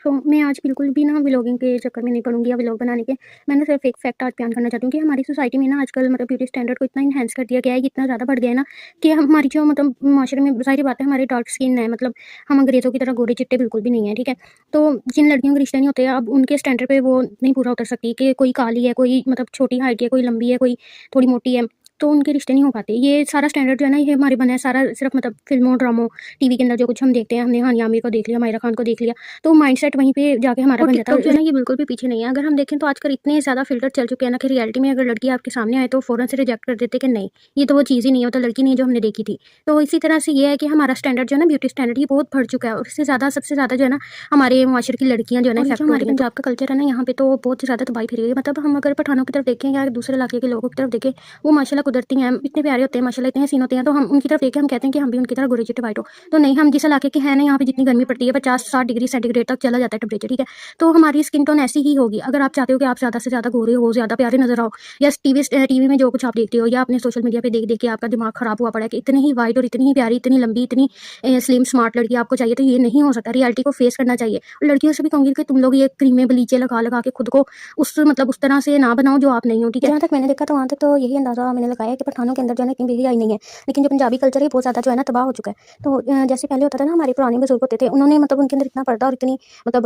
तो मैं आज बिल्कुल भी ना व्लॉगिंग के चक्कर में नहीं पड़ूँगी या व्लॉग बनाने के। मैं ना सिर्फ़ एक फैक्ट आज बयान करना चाहती हूँ कि हमारी सोसाइटी में ना आजकल मतलब ब्यूटी स्टैंडर्ड को इतना एनहांस कर दिया गया है, इतना ज़्यादा बढ़ गया है ना कि हमारी जो मतलब माशरे में ज़ाहिर-सी बात है हमारी डार्क स्किन है, मतलब हम अंग्रेज़ों की तरह गोरे-चिट्टे बिल्कुल भी नहीं है, ठीक है? तो जिन लड़कियों के रिश्ते नहीं होते, अब उनके स्टैंडर्ड पे वो नहीं पूरा उतर सकती कि कोई काली है, कोई मतलब छोटी हाइट की है, कोई लंबी है, कोई थोड़ी मोटी है, तो उनके रिश्ते नहीं हो पाते। ये सारा स्टैंडर्ड जो है ना, ये हमारे बना है सारा सिर्फ़ मतलब फ़िल्मों, ड्रामों, टीवी के अंदर जो कुछ हम देखते हैं, हमने हानिया आमिर को देख लिया, माहिरा खान को देख लिया, तो माइंडसेट वहीं पे जाके हमारा बन जाता है। जो है ना, ये बिल्कुल भी पीछे नहीं है। अगर हम देखें तो आजकल इतने ज़्यादा फ़िल्टर चल चुके हैं ना कि रियलिटी में अगर लड़की आपके सामने आए तो फ़ौरन से रिजेक्ट कर देते कि नहीं, ये तो वो चीज़ ही नहीं है, वो तो लड़की नहीं है जो हमने देखी थी। तो इसी तरह से ये है कि हमारा स्टैंडर्ड जो है ना, ब्यूटी स्टैंडर्ड, ये बहुत बढ़ चुका है और इससे ज़्यादा सबसे ज़्यादा जो है ना, हमारे मुआशरे की लड़कियाँ जो है ना इफ़ेक्ट हो रही हैं। हमारे पंजाब का कल्चर है ना, यहाँ पे तो बहुत ज़्यादा तबाही फैली हुई है। मतलब हम अगर पठानों की तरफ देखें या दूसरे इलाके के लोगों की तरफ देखें, वो माशाल्लाह कुदरती हैं, इतने प्यारे होते हैं माशाल्लाह, इतने हसीन होते हैं, तो हम उनकी तरफ देख के हम कहते हैं कि हम भी उनकी तरह गोरे चिट्टे वाइट हो। तो नहीं, हम जिस इलाके के हैं ना, यहाँ पे जितनी गर्मी पड़ती है 50-60 डिग्री सेंटीग्रेड तक चला जाता है टेम्परेचर, ठीक है? तो हमारी स्किन टोन ऐसी ही होगी। अगर आप चाहते हो कि आप ज़्यादा से ज़्यादा गोरे हो, ज़्यादा प्यारे नज़र आओ, या टीवी में जो कुछ आप देखते हो या अपने सोशल मीडिया पे देख-देख के आपका दिमाग खराब हुआ पड़ा है कि इतनी ही वाइट और इतनी ही प्यारी, इतनी लंबी, इतनी स्लिम स्मार्ट लड़की आपको चाहिए, तो ये नहीं हो सकता। रियलिटी को फेस करना चाहिए। और लड़कियों से भी कहूँगी कि तुम लोग ये क्रीमें, ब्लीचें लगा-लगा के खुद को उस तरह से ना बनाओ जो आप नहीं हो, ठीक है? जहाँ तक मैंने देखा तो वहाँ तक तो यही अंदाज़ा मैंने लगाया कि पठानों के अंदर जो है ना इतनी बेहयाई नहीं है। लेकिन जो पंजाबी कल्चर है बहुत ज़्यादा जो है ना तबाह हो चुका है। तो जैसे पहले होता था ना, हमारे पुराने बुजुर्ग होते थे, उन्होंने मतलब उनके अंदर इतना पर्दा और इतनी मतलब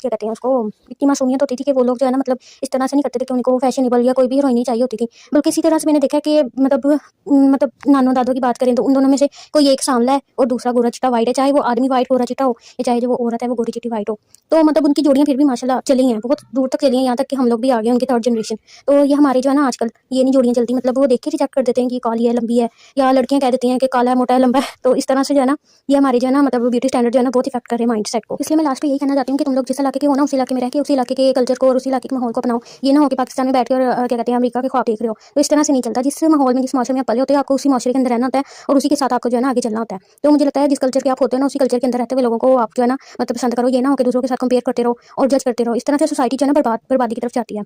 क्या कहते हैं उसको, इतनी मासूमियत होती थी कि वो लोग जो है ना मतलब इस तरह से नहीं करते थे कि उनको फैशनेबल या कोई भी हीरोइन ही चाहिए होती थी। बल्कि इसी तरह से मैंने देखा कि मतलब नानो दादों की बात करें तो उन दोनों में से कोई एक सांवला है और दूसरा गोरा चिट्टा वाइट है, चाहे वो आदमी वाइट गोरा चिट्टा हो या चाहे जो वो औरत है वो गोरी चिट्टी वाइट हो। तो मतलब उनकी जोड़ियाँ फिर भी माशाल्लाह चली हैं, बहुत दूर तक चली हैं, यहाँ तक कि हम लोग भी आ गए उनकी थर्ड जनरेशन। तो ये हमारे जो है ना आजकल ये नहीं जोड़ियाँ चलती, मतलब वो देख के रिजेक्ट कर देते हैं कि काली है, लंबी है, या लड़कियाँ कह देती हैं कि काला है, मोटा है, लंबा है। तो इस तरह से जो है ना, ये हमारे जो है ना मतलब ब्यूटी स्टैंडर्ड जो है ना बहुत इफेक्ट कर रहे हैं माइंड सेट को। इसलिए मैं लास्ट में यही कहना चाहती हूँ कि तुम लोग जिस इलाके के हो ना, उस इलाके में रह के उस इलाके के कल्चर को और उस इलाके के माहौल को अपनाओ। ये ना हो कि पाकिस्तान में बैठ के और क्या कहते हैं अमेरिका के ख्वाब देख रहे हो। तो इस तरह से नहीं चलता। जिस माहौल में, जिस माशरे में आप पले होते हो, आपको उसी माशरे के अंदर रहना होता है और उसी के साथ आपको जो है ना आगे चलना होता है। तो मुझे लगता है जिस कल्चर के आप होते हो ना, उसी कल्चर के अंदर रहते हुए लोगों को आप जो है ना मतलब पसंद करो। ये ना हो कि दूसरों के साथ कंपेयर करते रहो और जज करते रहो। इस तरह से सोसाइटी जो है ना बर्बादी की तरफ जाती है।